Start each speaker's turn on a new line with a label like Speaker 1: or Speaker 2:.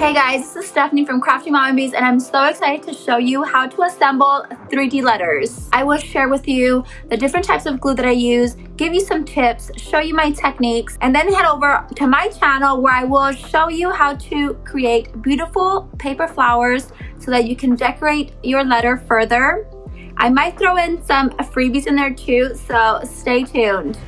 Speaker 1: Hey guys, this is Stephanie from Crafty Mom and Bees, and I'm so excited to show you how to assemble 3D letters. I will share with you the different types of glue that I use, give you some tips, show you my techniques, and then head over to my channel where I will show you how to create beautiful paper flowers so that you can decorate your letter further. I might throw in some freebies in there too, so stay tuned.